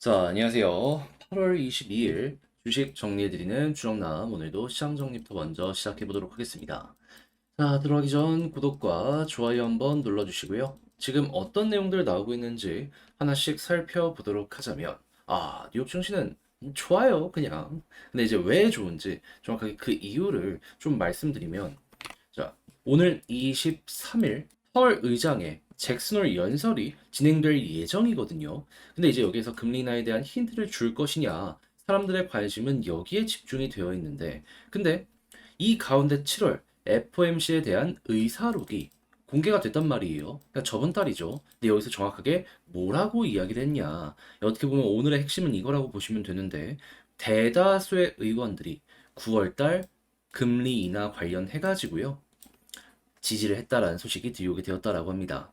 자, 안녕하세요. 8월 22일 주식 정리해드리는 주정남. 오늘도 시장 정리부터 먼저 시작해보도록 하겠습니다. 자, 들어가기 전 구독과 좋아요 한번 눌러주시고요. 지금 어떤 내용들 나오고 있는지 하나씩 살펴보도록 하자면, 뉴욕 증시는 좋아요, 그냥. 근데 이제 왜 좋은지 정확하게 그 이유를 좀 말씀드리면, 자, 오늘 23일 펄 의장의 잭슨홀 연설이 진행될 예정이거든요. 근데 이제 여기에서 금리 인하에 대한 힌트를 줄 것이냐, 사람들의 관심은 여기에 집중이 되어 있는데, 근데 이 가운데 7월 FOMC에 대한 의사록이 공개가 됐단 말이에요. 그러니까 저번 달이죠. 근데 여기서 정확하게 뭐라고 이야기를 했냐. 어떻게 보면 오늘의 핵심은 이거라고 보시면 되는데, 대다수의 의원들이 9월달 금리 인하 관련해가지고요. 지지를 했다라는 소식이 들려오게 되었다라고 합니다.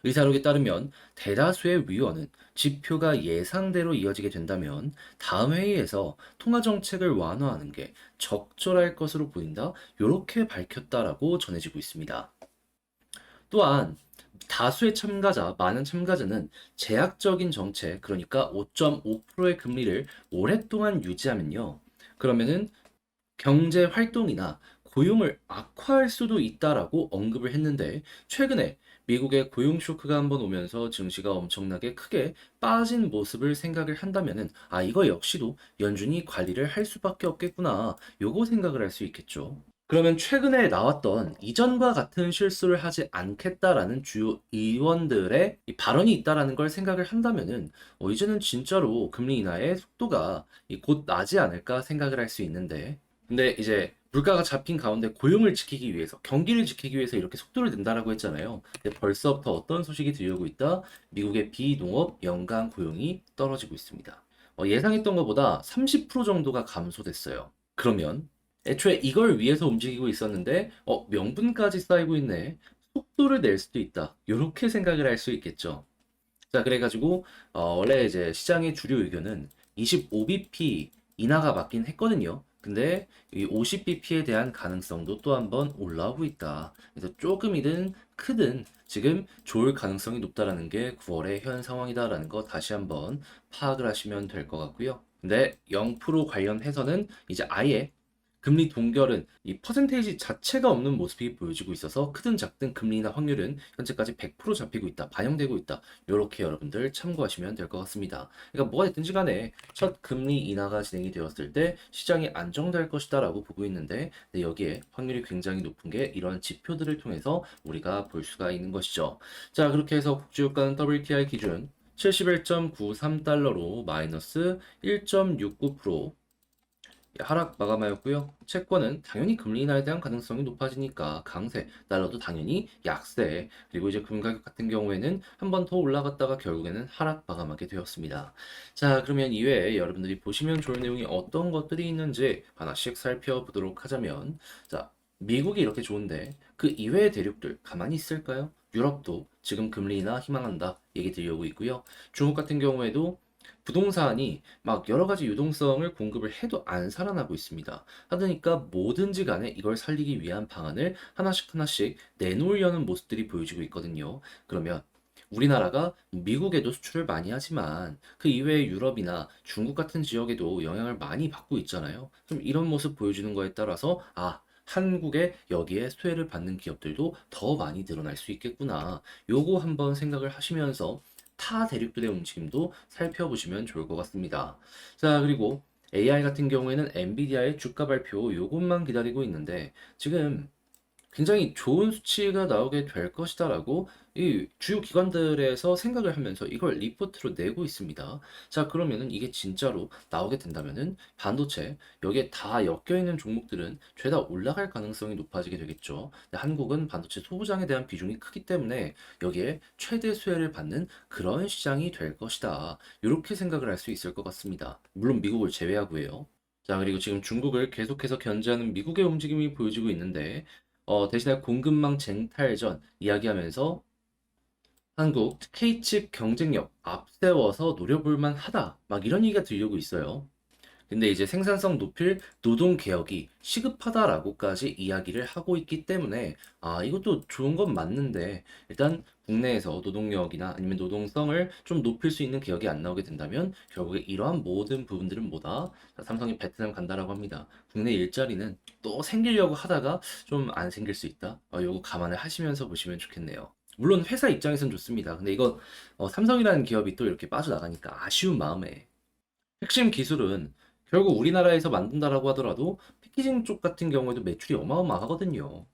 의사록에 따르면 대다수의 위원은 지표가 예상대로 이어지게 된다면 다음 회의에서 통화 정책을 완화하는 게 적절할 것으로 보인다. 이렇게 밝혔다라고 전해지고 있습니다. 또한 다수의 참가자, 많은 참가자는 제약적인 정책, 그러니까 5.5%의 금리를 오랫동안 유지하면요. 그러면은 경제 활동이나 고용을 악화할 수도 있다라고 언급을 했는데 최근에 미국의 고용 쇼크가 한번 오면서 증시가 엄청나게 크게 빠진 모습을 생각을 한다면은 이거 역시도 연준이 관리를 할 수밖에 없겠구나. 요거 생각을 할 수 있겠죠. 그러면 최근에 나왔던 이전과 같은 실수를 하지 않겠다라는 주요 의원들의 이 발언이 있다라는 걸 생각을 한다면은 이제는 진짜로 금리 인하의 속도가 곧 나지 않을까 생각을 할 수 있는데 근데 이제 물가가 잡힌 가운데 고용을 지키기 위해서, 경기를 지키기 위해서 이렇게 속도를 낸다라고 했잖아요. 근데 벌써부터 어떤 소식이 들려오고 있다? 미국의 비농업 연간 고용이 떨어지고 있습니다. 예상했던 것보다 30% 정도가 감소됐어요. 그러면 애초에 이걸 위해서 움직이고 있었는데, 명분까지 쌓이고 있네. 속도를 낼 수도 있다. 이렇게 생각을 할 수 있겠죠. 자, 그래가지고, 원래 이제 시장의 주류 의견은 25bp 인하가 맞긴 했거든요. 근데 이 50bp에 대한 가능성도 또 한번 올라오고 있다. 그래서 조금이든 크든 지금 좋을 가능성이 높다라는 게 9월의 현 상황이다라는 거 다시 한번 파악을 하시면 될 것 같고요. 근데 0% 관련해서는 이제 아예 금리 동결은 이 퍼센테이지 자체가 없는 모습이 보여지고 있어서 크든 작든 금리 인하 확률은 현재까지 100% 잡히고 있다, 반영되고 있다. 이렇게 여러분들 참고하시면 될 것 같습니다. 그러니까 뭐가 됐든지 간에 첫 금리 인하가 진행이 되었을 때 시장이 안정될 것이다라고 보고 있는데 여기에 확률이 굉장히 높은 게 이런 지표들을 통해서 우리가 볼 수가 있는 것이죠. 자, 그렇게 해서 국제유가는 WTI 기준 71.93달러로 마이너스 1.69% 하락 마감하였고요. 채권은 당연히 금리 인하에 대한 가능성이 높아지니까 강세, 달러도 당연히 약세, 그리고 이제 금 가격 같은 경우에는 한 번 더 올라갔다가 결국에는 하락 마감하게 되었습니다. 자, 그러면 이외에 여러분들이 보시면 좋을 내용이 어떤 것들이 있는지 하나씩 살펴보도록 하자면, 자, 미국이 이렇게 좋은데 그 이외의 대륙들 가만히 있을까요? 유럽도 지금 금리 인하 희망한다 얘기 들려오고 있고요. 중국 같은 경우에도 부동산이 막 여러 가지 유동성을 공급을 해도 안 살아나고 있습니다. 하니까 뭐든지 간에 이걸 살리기 위한 방안을 하나씩 하나씩 내놓으려는 모습들이 보여지고 있거든요. 그러면 우리나라가 미국에도 수출을 많이 하지만 그 이외의 유럽이나 중국 같은 지역에도 영향을 많이 받고 있잖아요. 그럼 이런 모습 보여주는 거에 따라서 한국에 여기에 수혜를 받는 기업들도 더 많이 늘어날 수 있겠구나. 요거 한번 생각을 하시면서 타 대륙들의 움직임도 살펴보시면 좋을 것 같습니다. 자, 그리고 AI 같은 경우에는 엔비디아의 주가 발표 요것만 기다리고 있는데 지금 굉장히 좋은 수치가 나오게 될 것이다라고 이 주요 기관들에서 생각을 하면서 이걸 리포트로 내고 있습니다. 자, 그러면은 이게 진짜로 나오게 된다면은 반도체 여기에 다 엮여 있는 종목들은 죄다 올라갈 가능성이 높아지게 되겠죠. 근데 한국은 반도체 소부장에 대한 비중이 크기 때문에 여기에 최대 수혜를 받는 그런 시장이 될 것이다. 이렇게 생각을 할 수 있을 것 같습니다. 물론 미국을 제외하고요. 자, 그리고 지금 중국을 계속해서 견제하는 미국의 움직임이 보여지고 있는데, 대신에 공급망 쟁탈전 이야기하면서 한국 K칩 경쟁력 앞세워서 노려볼 만하다. 막 이런 얘기가 들려오고 있어요. 근데 이제 생산성 높일 노동 개혁이 시급하다라고까지 이야기를 하고 있기 때문에 이것도 좋은 건 맞는데 일단 국내에서 노동력이나 아니면 노동성을 좀 높일 수 있는 개혁이 안 나오게 된다면 결국에 이러한 모든 부분들은 뭐다? 자, 삼성이 베트남 간다라고 합니다. 국내 일자리는 또 생기려고 하다가 좀 안 생길 수 있다. 요거 감안을 하시면서 보시면 좋겠네요. 물론 회사 입장에선 좋습니다. 근데 이거 삼성이라는 기업이 또 이렇게 빠져나가니까 아쉬운 마음에 핵심 기술은 결국 우리나라에서 만든다라고 하더라도 패키징 쪽 같은 경우에도 매출이 어마어마하거든요.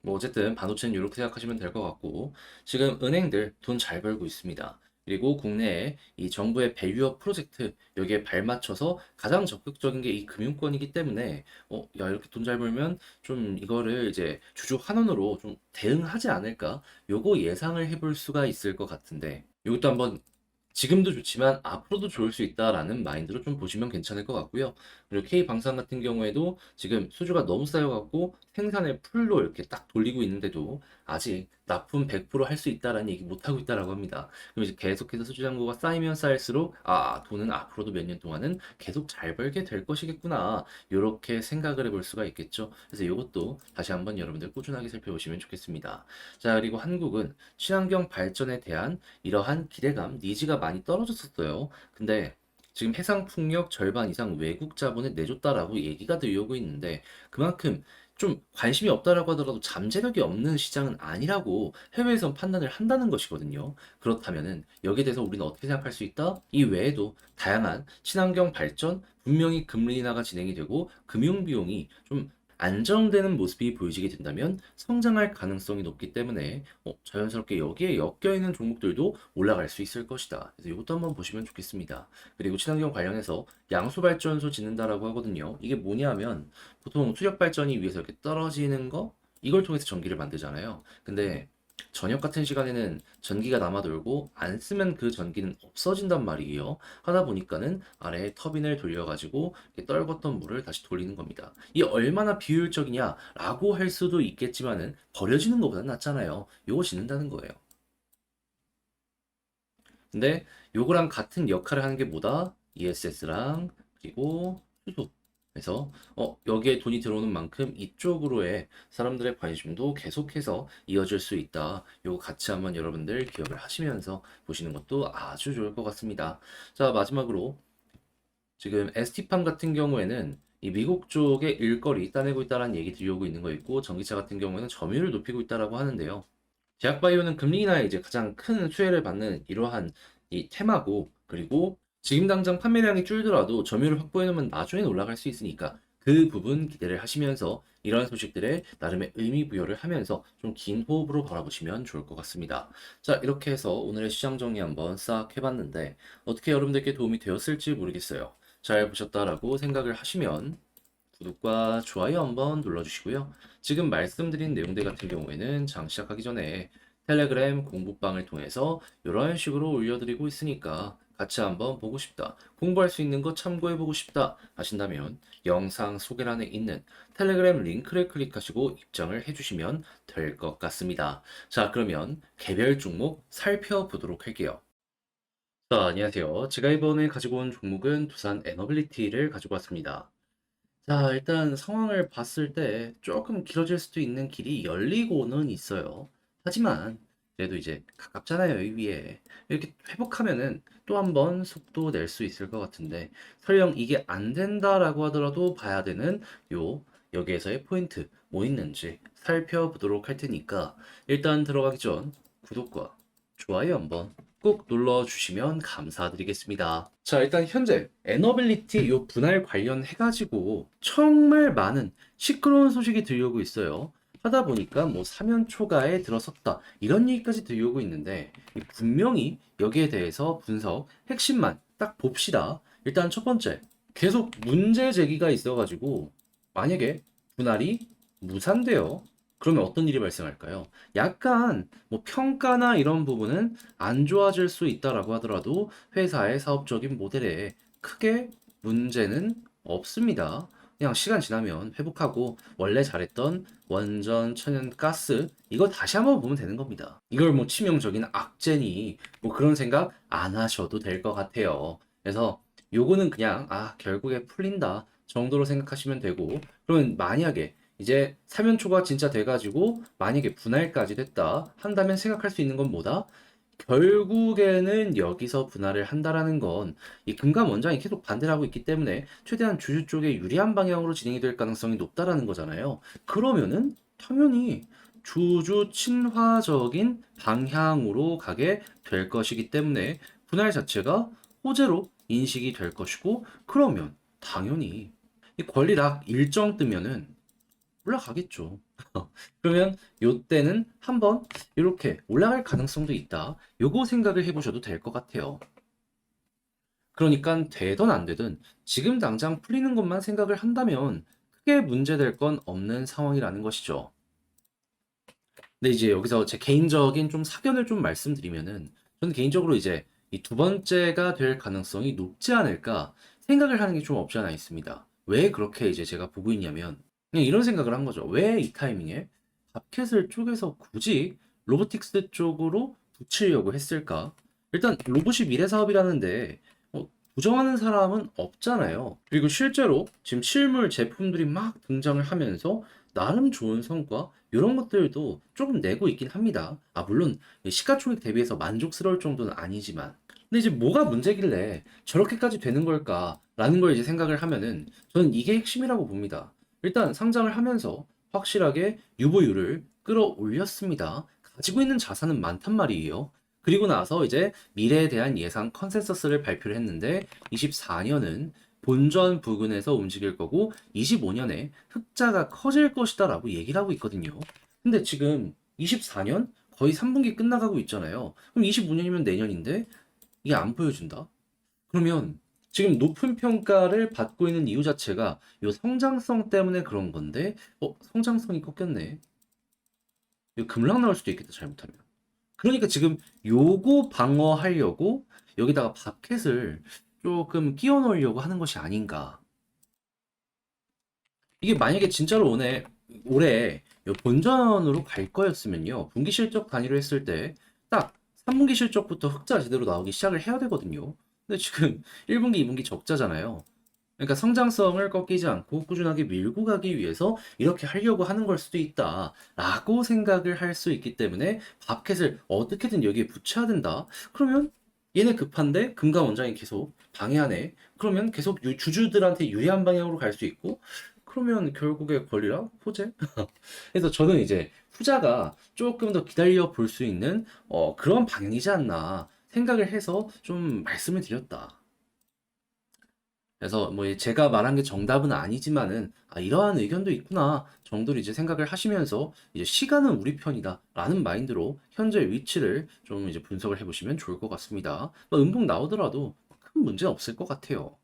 뭐 어쨌든 반도체는 이렇게 생각하시면 될 것 같고 지금 은행들 돈 잘 벌고 있습니다. 그리고 국내에 이 정부의 밸류업 프로젝트 여기에 발맞춰서 가장 적극적인 게 이 금융권이기 때문에 야 이렇게 돈 잘 벌면 좀 이거를 이제 주주 환원으로 좀 대응하지 않을까? 요거 예상을 해볼 수가 있을 것 같은데 이것도 한번 지금도 좋지만 앞으로도 좋을 수 있다라는 마인드로 좀 보시면 괜찮을 것 같고요. 그리고 K방산 같은 경우에도 지금 수주가 너무 쌓여갖고 생산을 풀로 이렇게 딱 돌리고 있는데도 아직 납품 100%할 수 있다라는 얘기 못하고 있다라고 합니다. 그럼 이제 계속해서 수주 잔고가 쌓이면 쌓일수록 돈은 앞으로도 몇 년 동안은 계속 잘 벌게 될 것이겠구나. 이렇게 생각을 해볼 수가 있겠죠. 그래서 이것도 다시 한번 여러분들 꾸준하게 살펴보시면 좋겠습니다. 자, 그리고 한국은 친환경 발전에 대한 이러한 기대감, 니즈가 많이 떨어졌었어요. 근데 지금 해상 풍력 절반 이상 외국 자본에 내줬다라고 얘기가 들려오고 있는데 그만큼 좀 관심이 없다라고 하더라도 잠재력이 없는 시장은 아니라고 해외에선 판단을 한다는 것이거든요. 그렇다면은 여기에 대해서 우리는 어떻게 생각할 수 있다? 이 외에도 다양한 친환경 발전, 분명히 금리 인하가 진행이 되고 금융 비용이 좀 안정되는 모습이 보여지게 된다면 성장할 가능성이 높기 때문에 자연스럽게 여기에 엮여있는 종목들도 올라갈 수 있을 것이다. 그래서 이것도 한번 보시면 좋겠습니다. 그리고 친환경 관련해서 양수발전소 짓는다라고 하거든요. 이게 뭐냐면 보통 수력 발전이 위에서 이렇게 떨어지는 거 이걸 통해서 전기를 만들잖아요. 근데 저녁 같은 시간에는 전기가 남아 돌고 안 쓰면 그 전기는 없어진단 말이에요. 하다 보니까는 아래에 터빈을 돌려가지고 이렇게 떨궜던 물을 다시 돌리는 겁니다. 이 얼마나 비효율적이냐라고 할 수도 있겠지만은 버려지는 것보다 낫잖아요. 요거 짓는다는 거예요. 근데 요거랑 같은 역할을 하는 게 뭐다? ESS랑 그리고 수소. 그래서 여기에 돈이 들어오는 만큼 이쪽으로의 사람들의 관심도 계속해서 이어질 수 있다. 요거 같이 한번 여러분들 기억을 하시면서 보시는 것도 아주 좋을 것 같습니다. 자, 마지막으로 지금 ST팜 같은 경우에는 이 미국 쪽에 일거리 따내고 있다는 얘기 들려오고 있는 거 있고 전기차 같은 경우에는 점유율을 높이고 있다라고 하는데요. 제약바이오는 금리 인하에 이제 가장 큰 수혜를 받는 이러한 이 테마고 그리고 지금 당장 판매량이 줄더라도 점유율을 확보해 놓으면 나중에 올라갈 수 있으니까 그 부분 기대를 하시면서 이러한 소식들에 나름의 의미 부여를 하면서 좀 긴 호흡으로 바라보시면 좋을 것 같습니다. 자, 이렇게 해서 오늘의 시장 정리 한번 싹 해봤는데 어떻게 여러분들께 도움이 되었을지 모르겠어요. 잘 보셨다라고 생각을 하시면 구독과 좋아요 한번 눌러주시고요. 지금 말씀드린 내용들 같은 경우에는 장 시작하기 전에 텔레그램 공부방을 통해서 이런 식으로 올려드리고 있으니까 같이 한번 보고 싶다, 공부할 수 있는 거 참고해보고 싶다 하신다면 영상 소개란에 있는 텔레그램 링크를 클릭하시고 입장을 해주시면 될 것 같습니다. 자, 그러면 개별 종목 살펴보도록 할게요. 자, 안녕하세요. 제가 이번에 가지고 온 종목은 두산 에너빌리티를 가지고 왔습니다. 자, 일단 상황을 봤을 때 조금 길어질 수도 있는 길이 열리고는 있어요. 하지만 그래도 이제 가깝잖아요, 이 위에. 이렇게 회복하면은 또 한 번 속도 낼 수 있을 것 같은데 설령 이게 안 된다라고 하더라도 봐야 되는 요 여기에서의 포인트 뭐 있는지 살펴보도록 할 테니까 일단 들어가기 전 구독과 좋아요 한번 꼭 눌러주시면 감사드리겠습니다. 자, 일단 현재 에너빌리티 요 분할 관련해가지고 정말 많은 시끄러운 소식이 들려오고 있어요. 하다 보니까 뭐 사면 초과에 들어섰다 이런 얘기까지 들려오고 있는데 분명히 여기에 대해서 분석 핵심만 딱 봅시다. 일단 첫 번째 계속 문제 제기가 있어가지고 만약에 분할이 무산돼요. 그러면 어떤 일이 발생할까요? 약간 뭐 평가나 이런 부분은 안 좋아질 수 있다라고 하더라도 회사의 사업적인 모델에 크게 문제는 없습니다. 그냥 시간 지나면 회복하고 원래 잘했던 원전, 천연, 가스 이거 다시 한번 보면 되는 겁니다. 이걸 뭐 치명적인 악재니 뭐 그런 생각 안 하셔도 될 것 같아요. 그래서 요거는 그냥 결국에 풀린다 정도로 생각하시면 되고, 그러면 만약에 이제 3연초가 진짜 돼가지고 만약에 분할까지 됐다 한다면 생각할 수 있는 건 뭐다? 결국에는 여기서 분할을 한다라는 건 이 금감 원장이 계속 반대를 하고 있기 때문에 최대한 주주 쪽에 유리한 방향으로 진행이 될 가능성이 높다라는 거잖아요. 그러면은 당연히 주주 친화적인 방향으로 가게 될 것이기 때문에 분할 자체가 호재로 인식이 될 것이고, 그러면 당연히 이 권리락 일정 뜨면은 올라가겠죠. 그러면 요때는 한번 이렇게 올라갈 가능성도 있다. 요거 생각을 해보셔도 될 것 같아요. 그러니까 되든 안 되든 지금 당장 풀리는 것만 생각을 한다면 크게 문제될 건 없는 상황이라는 것이죠. 근데 이제 여기서 제 개인적인 좀 사견을 좀 말씀드리면은, 저는 개인적으로 이제 이 두 번째가 될 가능성이 높지 않을까 생각을 하는 게 좀 없지 않아 있습니다. 왜 그렇게 이제 제가 보고 있냐면, 그냥 이런 생각을 한 거죠. 왜 이 타이밍에 밥켓을 쪽에서 굳이 로보틱스 쪽으로 붙이려고 했을까? 일단 로봇이 미래 사업이라는데 부정하는 사람은 없잖아요. 그리고 실제로 지금 실물 제품들이 막 등장을 하면서 나름 좋은 성과 이런 것들도 조금 내고 있긴 합니다. 물론 시가총액 대비해서 만족스러울 정도는 아니지만, 근데 이제 뭐가 문제길래 저렇게까지 되는 걸까라는 걸 이제 생각을 하면은 저는 이게 핵심이라고 봅니다. 일단 상장을 하면서 확실하게 유보율을 끌어올렸습니다. 가지고 있는 자산은 많단 말이에요. 그리고 나서 이제 미래에 대한 예상 컨센서스를 발표를 했는데, 24년은 본전 부근에서 움직일 거고 25년에 흑자가 커질 것이다 라고 얘기를 하고 있거든요. 근데 지금 24년 거의 3분기 끝나가고 있잖아요. 그럼 25년이면 내년인데 이게 안 보여준다? 그러면 지금 높은 평가를 받고 있는 이유 자체가 이 성장성 때문에 그런 건데, 성장성이 꺾였네. 이거 급락 나올 수도 있겠다, 잘못하면. 그러니까 지금 요거 방어하려고 여기다가 바켓을 조금 끼워 넣으려고 하는 것이 아닌가. 이게 만약에 진짜로 올해 요 본전으로 갈 거였으면요. 분기 실적 단위로 했을 때 딱 3분기 실적부터 흑자 제대로 나오기 시작을 해야 되거든요. 근데 지금 1분기, 2분기 적자잖아요. 그러니까 성장성을 꺾이지 않고 꾸준하게 밀고 가기 위해서 이렇게 하려고 하는 걸 수도 있다라고 생각을 할 수 있기 때문에 밥켓을 어떻게든 여기에 붙여야 된다. 그러면 얘네 급한데 금감 원장이 계속 방해하네. 그러면 계속 주주들한테 유리한 방향으로 갈 수 있고, 그러면 결국에 권리랑 호재? 그래서 저는 이제 후자가 조금 더 기다려 볼 수 있는 그런 방향이지 않나 생각을 해서 좀 말씀을 드렸다. 그래서 뭐 제가 말한 게 정답은 아니지만은 이러한 의견도 있구나 정도로 이제 생각을 하시면서 이제 시간은 우리 편이다라는 마인드로 현재 위치를 좀 이제 분석을 해보시면 좋을 것 같습니다. 음봉 나오더라도 큰 문제는 없을 것 같아요.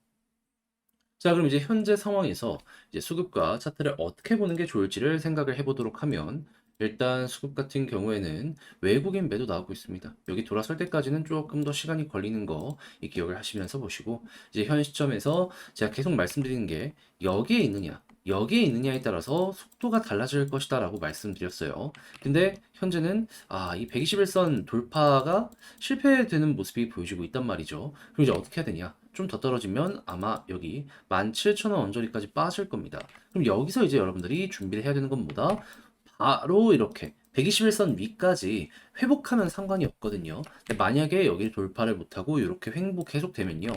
자, 그럼 이제 현재 상황에서 이제 수급과 차트를 어떻게 보는 게 좋을지를 생각을 해보도록 하면, 일단 수급 같은 경우에는 외국인 매도 나오고 있습니다. 여기 돌아설 때까지는 조금 더 시간이 걸리는 거 이 기억을 하시면서 보시고, 이제 현 시점에서 제가 계속 말씀드리는 게 여기에 있느냐에 따라서 속도가 달라질 것이다라고 말씀드렸어요. 근데 현재는 이 121선 돌파가 실패되는 모습이 보여지고 있단 말이죠. 그럼 이제 어떻게 해야 되냐? 좀 더 떨어지면 아마 여기 17,000원 언저리까지 빠질 겁니다. 그럼 여기서 이제 여러분들이 준비를 해야 되는 건 뭐다? 바로 이렇게 121선 위까지 회복하면 상관이 없거든요. 근데 만약에 여기를 돌파를 못하고 이렇게 횡보 계속되면요.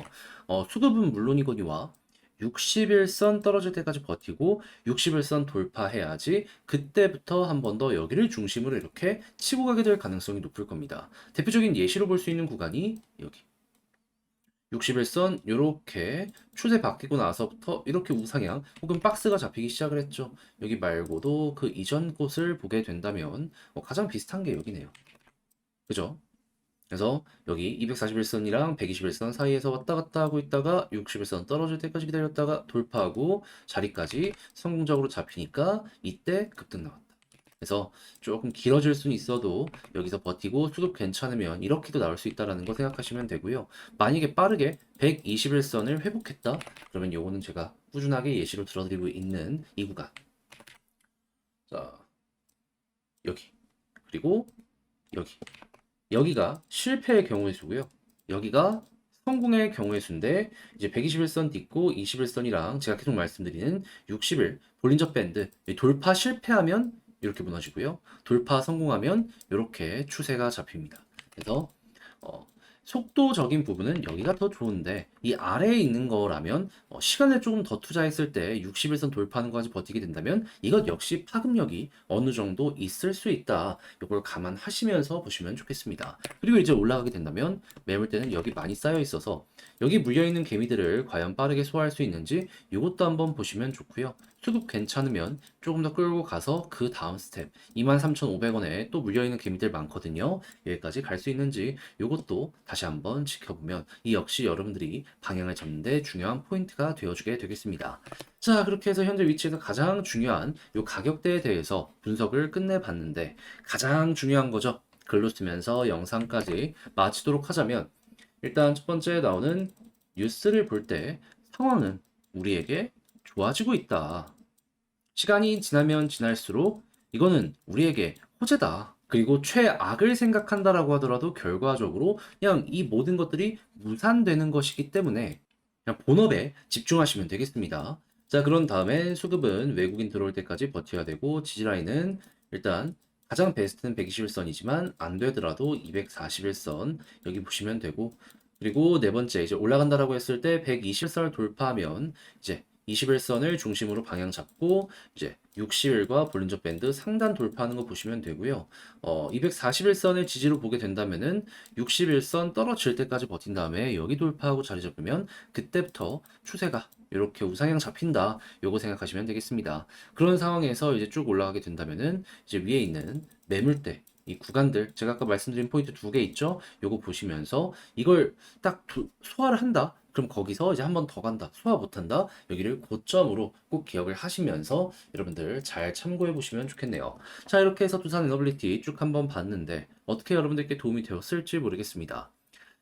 수급은 물론이거니와 61선 떨어질 때까지 버티고 61선 돌파해야지 그때부터 한 번 더 여기를 중심으로 이렇게 치고 가게 될 가능성이 높을 겁니다. 대표적인 예시로 볼 수 있는 구간이 여기 61선 이렇게 추세 바뀌고 나서부터 이렇게 우상향 혹은 박스가 잡히기 시작을 했죠. 여기 말고도 그 이전 곳을 보게 된다면 가장 비슷한 게 여기네요. 그죠? 그래서 여기 241선이랑 121선 사이에서 왔다 갔다 하고 있다가 61선 떨어질 때까지 기다렸다가 돌파하고 자리까지 성공적으로 잡히니까 이때 급등 나왔다. 그래서 조금 길어질 수는 있어도 여기서 버티고 수급 괜찮으면 이렇게도 나올 수 있다라는 거 생각하시면 되고요. 만약에 빠르게 121선을 회복했다, 그러면 요거는 제가 꾸준하게 예시로 들어드리고 있는 이 구간. 자, 여기. 그리고 여기. 여기가 실패의 경우의 수고요. 여기가 성공의 경우의 수인데 이제 121선 딛고 21선이랑 제가 계속 말씀드리는 60일 볼린저 밴드 돌파 실패하면 이렇게 무너지고요. 돌파 성공하면 이렇게 추세가 잡힙니다. 그래서 어, 속도적인 부분은 여기가 더 좋은데 이 아래에 있는 거라면 시간을 조금 더 투자했을 때 60일선 돌파하는 것까지 버티게 된다면 이것 역시 파급력이 어느 정도 있을 수 있다. 이걸 감안하시면서 보시면 좋겠습니다. 그리고 이제 올라가게 된다면 매물대는 여기 많이 쌓여 있어서 여기 물려있는 개미들을 과연 빠르게 소화할 수 있는지 이것도 한번 보시면 좋고요. 수급 괜찮으면 조금 더 끌고 가서 그 다음 스텝 23,500원에 또 물려있는 개미들 많거든요. 여기까지 갈 수 있는지 이것도 다시 한번 지켜보면 이 역시 여러분들이 방향을 잡는 데 중요한 포인트가 되어주게 되겠습니다. 자, 그렇게 해서 현재 위치에서 가장 중요한 이 가격대에 대해서 분석을 끝내봤는데 가장 중요한 거죠. 글로 쓰면서 영상까지 마치도록 하자면 일단 첫 번째 나오는 뉴스를 볼 때 상황은 우리에게 좋아지고 있다. 시간이 지나면 지날수록 이거는 우리에게 호재다. 그리고 최악을 생각한다라고 하더라도 결과적으로 그냥 이 모든 것들이 무산되는 것이기 때문에 그냥 본업에 집중하시면 되겠습니다. 자, 그런 다음에 수급은 외국인 들어올 때까지 버텨야 되고 지지라인은 일단 가장 베스트는 121선이지만 안 되더라도 241선 여기 보시면 되고 그리고 네 번째 이제 올라간다라고 했을 때 120선을 돌파하면 이제 21선을 중심으로 방향 잡고 이제 60일과 볼린저 밴드 상단 돌파하는 거 보시면 되고요. 241선을 지지로 보게 된다면은 61선 떨어질 때까지 버틴 다음에 여기 돌파하고 자리 잡으면 그때부터 추세가 이렇게 우상향 잡힌다. 요거 생각하시면 되겠습니다. 그런 상황에서 이제 쭉 올라가게 된다면은 이제 위에 있는 매물대 이 구간들 제가 아까 말씀드린 포인트 두 개 있죠? 요거 보시면서 이걸 딱 소화를 한다. 그럼 거기서 이제 한 번 더 간다. 소화 못한다. 여기를 고점으로 꼭 기억을 하시면서 여러분들 잘 참고해 보시면 좋겠네요. 자, 이렇게 해서 두산 에너빌리티 쭉 한번 봤는데 어떻게 여러분들께 도움이 되었을지 모르겠습니다.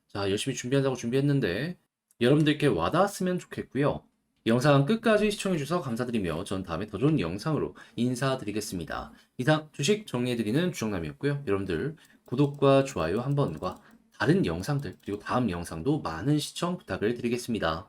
자, 열심히 준비한다고 준비했는데 여러분들께 와닿았으면 좋겠고요. 영상 끝까지 시청해 주셔서 감사드리며 전 다음에 더 좋은 영상으로 인사드리겠습니다. 이상 주식 정리해드리는 주정남이었고요. 여러분들 구독과 좋아요 한 번과 다른 영상들 그리고 다음 영상도 많은 시청 부탁을 드리겠습니다.